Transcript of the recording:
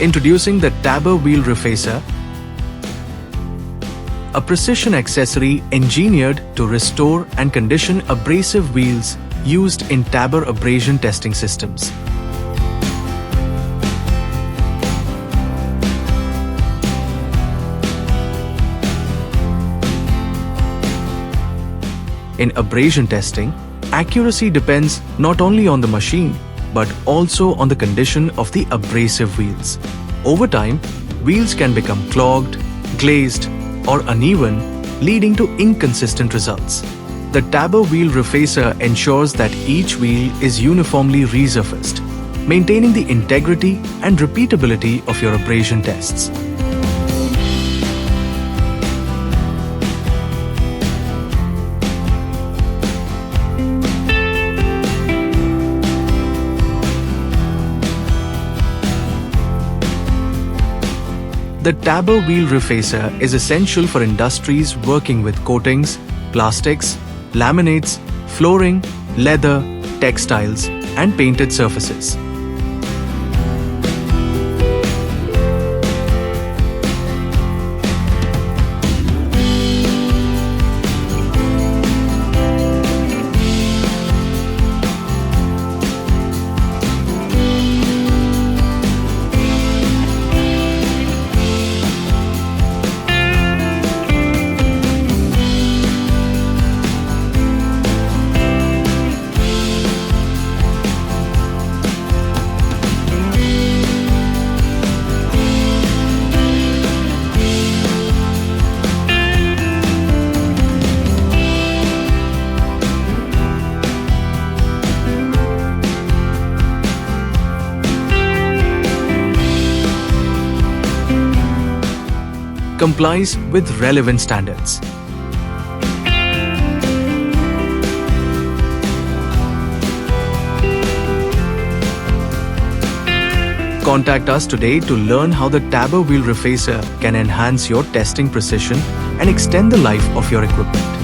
Introducing the Taber Wheel Refacer, a precision accessory engineered to restore and condition abrasive wheels used in Taber abrasion testing systems. In abrasion testing, accuracy depends not only on the machine, but also on the condition of the abrasive wheels. Over time, wheels can become clogged, glazed, or uneven, leading to inconsistent results. The Taber Wheel Refacer ensures that each wheel is uniformly resurfaced, maintaining the integrity and repeatability of your abrasion tests. The Taber Wheel Refacer is essential for industries working with coatings, plastics, laminates, flooring, leather, textiles, and painted surfaces. Complies with relevant standards. Contact us today to learn how the Taber Wheel Refacer can enhance your testing precision and extend the life of your equipment.